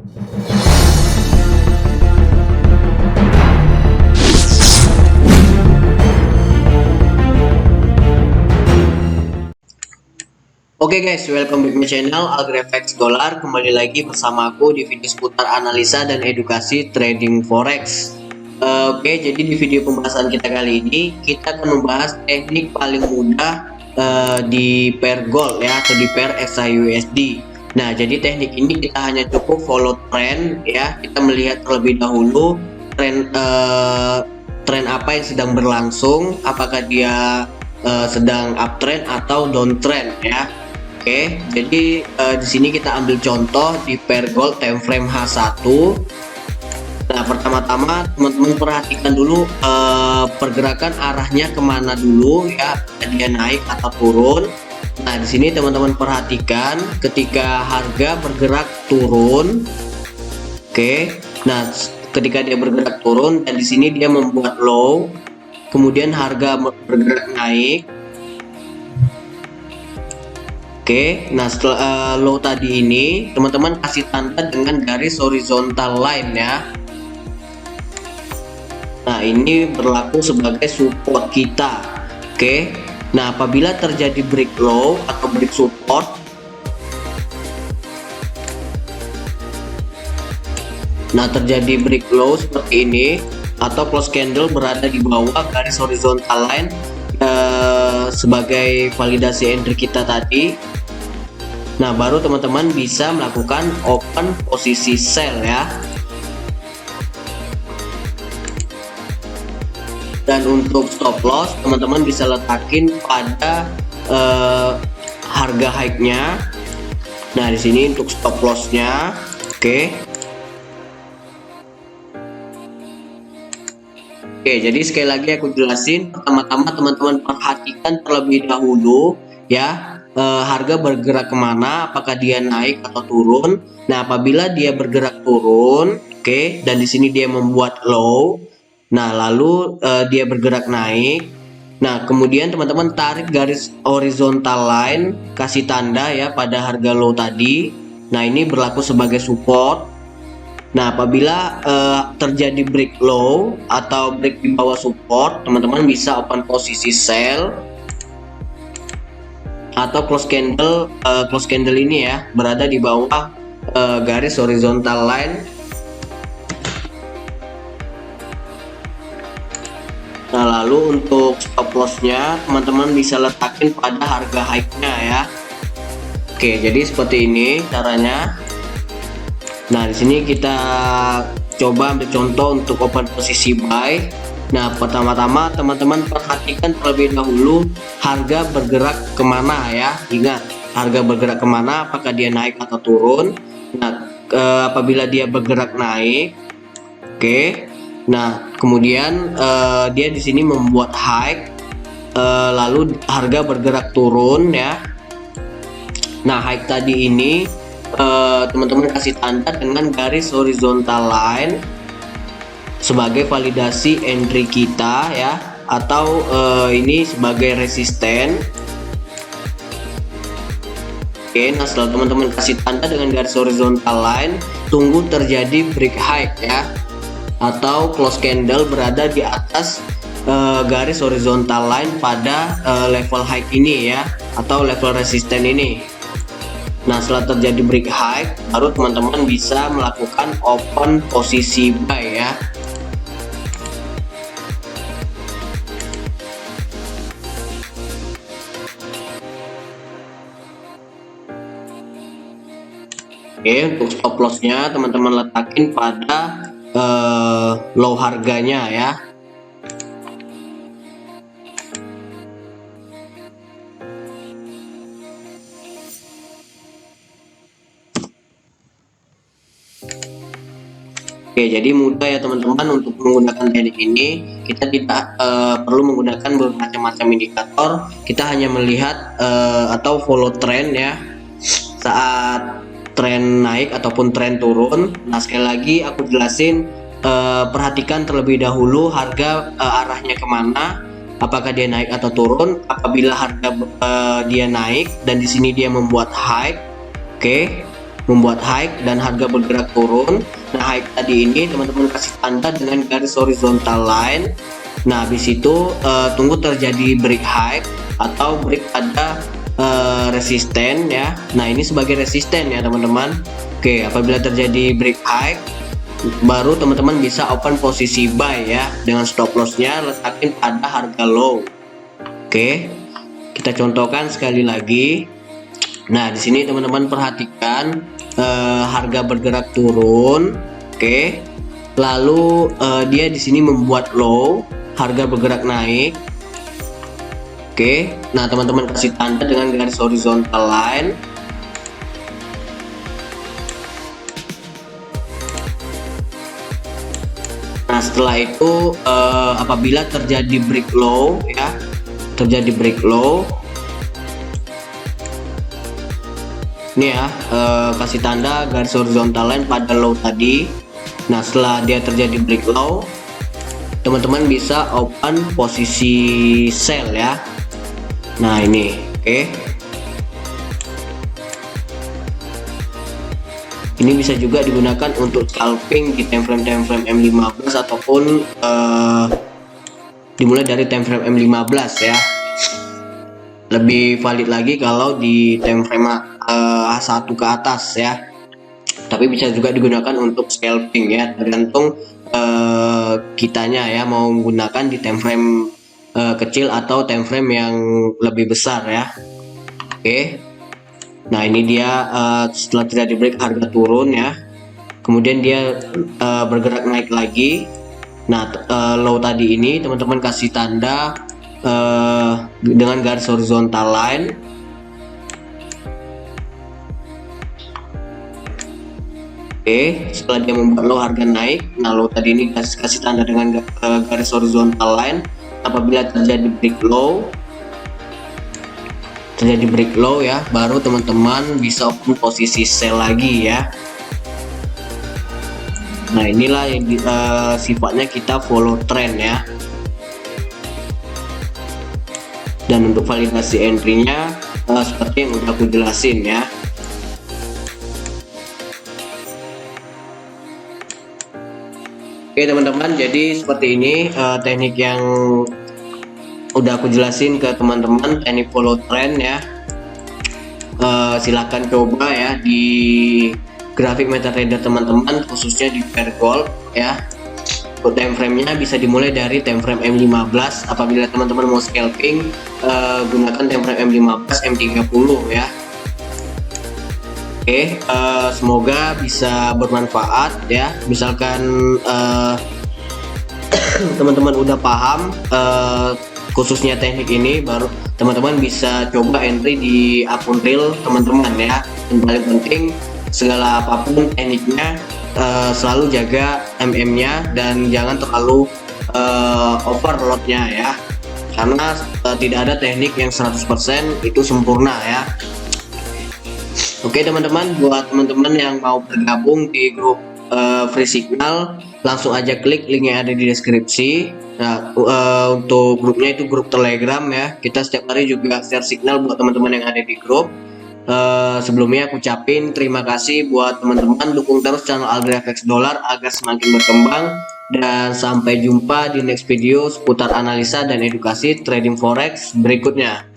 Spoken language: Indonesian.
Oke guys, welcome back my channel AgriFX Dollar. Kembali lagi bersama aku di video seputar analisa dan edukasi trading forex. Oke, jadi di video pembahasan kita kali ini kita akan membahas teknik paling mudah di pair gold ya, atau di pair XAUUSD. Nah, jadi teknik ini kita hanya cukup follow trend ya. Kita melihat terlebih dahulu tren apa yang sedang berlangsung, apakah dia sedang uptrend atau downtrend ya. Oke, jadi di sini kita ambil contoh di pair gold time frame H1. Nah, pertama-tama teman-teman perhatikan dulu pergerakan arahnya kemana dulu ya, dia naik atau turun. Nah, di sini teman-teman perhatikan ketika harga bergerak turun. Oke, nah ketika dia bergerak turun dan di sini dia membuat low, kemudian harga bergerak naik. Oke, nah setelah low tadi ini teman-teman kasih tanda dengan garis horizontal line ya. Nah, ini berlaku sebagai support kita. Oke, nah apabila terjadi break low atau break support, nah terjadi break low seperti ini atau close candle berada di bawah garis horizontal line sebagai validasi entry kita tadi. Nah, baru teman-teman bisa melakukan open posisi sell ya. Dan untuk stop loss teman-teman bisa letakin pada harga high-nya. Nah, di sini untuk stop loss-nya. Oke, jadi sekali lagi aku jelasin. Pertama-tama teman-teman perhatikan terlebih dahulu ya, harga bergerak kemana, apakah dia naik atau turun. Nah, apabila dia bergerak turun, oke, dan di sini dia membuat low, nah lalu dia bergerak naik. Nah, kemudian teman-teman tarik garis horizontal line, kasih tanda ya pada harga low tadi. Nah, ini berlaku sebagai support. Nah, apabila terjadi break low atau break di bawah support, teman-teman bisa open posisi sell atau close candle ini ya, berada di bawah garis horizontal line. Nah, lalu untuk stop loss-nya teman-teman bisa letakin pada harga high-nya ya. Oke, jadi seperti ini caranya. Nah, di sini kita coba ambil contoh untuk open posisi buy. Nah, pertama-tama teman-teman perhatikan terlebih dahulu harga bergerak kemana ya. Ingat, harga bergerak kemana, apakah dia naik atau turun. Nah, apabila dia bergerak naik, oke. Nah, kemudian dia di sini membuat high, lalu harga bergerak turun ya. Nah, high tadi ini teman-teman kasih tanda dengan garis horizontal line sebagai validasi entry kita ya, atau ini sebagai resisten. Oke, nah setelah teman-teman kasih tanda dengan garis horizontal line, tunggu terjadi break high ya, atau close candle berada di atas garis horizontal line pada level high ini ya, atau level resisten ini. Nah, setelah terjadi break high, baru teman-teman bisa melakukan open posisi buy ya. Oke, untuk stop loss-nya teman-teman letakin pada low harganya ya. Oke, jadi mudah ya teman-teman untuk menggunakan teknik ini. Kita tidak perlu menggunakan bermacam-macam indikator. Kita hanya melihat atau follow trend ya, saat tren naik ataupun tren turun. Nah, sekali lagi aku jelasin, perhatikan terlebih dahulu harga arahnya kemana, apakah dia naik atau turun. Apabila harga dia naik dan di sini dia membuat high, oke. membuat high dan harga bergerak turun. Nah, high tadi ini teman-teman kasih tanda dengan garis horizontal line. Nah, habis itu tunggu terjadi break high atau break pada resisten ya. Nah, ini sebagai resisten ya teman-teman. Oke, apabila terjadi break high baru teman-teman bisa open posisi buy ya, dengan stop lossnya letakin pada harga low. Oke, kita contohkan sekali lagi. Nah, di sini teman-teman perhatikan harga bergerak turun. Oke, lalu dia di sini membuat low, harga bergerak naik. Oke, nah teman-teman kasih tanda dengan garis horizontal line. Nah, setelah itu apabila terjadi break low ya, terjadi break low ini ya, kasih tanda garis horizontal line pada low tadi. Nah, setelah dia terjadi break low teman-teman bisa open posisi sell ya. Nah, ini oke. Ini bisa juga digunakan untuk scalping di time frame M15 ataupun dimulai dari time frame M15 ya. Lebih valid lagi kalau di time frame H1 ke atas ya. Tapi bisa juga digunakan untuk scalping ya, tergantung kitanya ya mau menggunakan di time frame kecil atau time frame yang lebih besar ya. Oke. Nah, ini dia setelah terjadi break harga turun ya, kemudian dia bergerak naik lagi. Nah, low tadi ini teman-teman kasih tanda dengan garis horizontal line. Oke, setelah dia membuat low harga naik. Nah, low tadi ini kasih tanda dengan garis horizontal line. Apabila terjadi break low ya, baru teman-teman bisa open posisi sell lagi ya. Nah, inilah yang sifatnya kita follow trend ya. Dan untuk validasi entry-nya seperti yang udah aku jelasin ya. Oke teman-teman, jadi seperti ini teknik yang udah aku jelasin ke teman-teman, teknik follow trend ya. Silahkan coba ya di grafik MetaTrader teman-teman, khususnya di pair gold ya. Untuk time frame-nya bisa dimulai dari time frame M15. Apabila teman-teman mau scalping, gunakan time frame M15, M30 ya. Oke, semoga bisa bermanfaat ya. Misalkan teman-teman udah paham khususnya teknik ini, baru teman-teman bisa coba entry di akun real teman-teman ya. Yang paling penting, segala apapun tekniknya selalu jaga MM-nya dan jangan terlalu overload-nya ya, karena tidak ada teknik yang 100% itu sempurna ya. Oke teman-teman, buat teman-teman yang mau bergabung di grup Free Signal, langsung aja klik link yang ada di deskripsi. Nah, untuk grupnya itu grup Telegram ya. Kita setiap hari juga share signal buat teman-teman yang ada di grup. Sebelumnya aku ucapin terima kasih buat teman-teman, dukung terus channel AlgoFX Dollar agar semakin berkembang, dan sampai jumpa di next video seputar analisa dan edukasi trading forex berikutnya.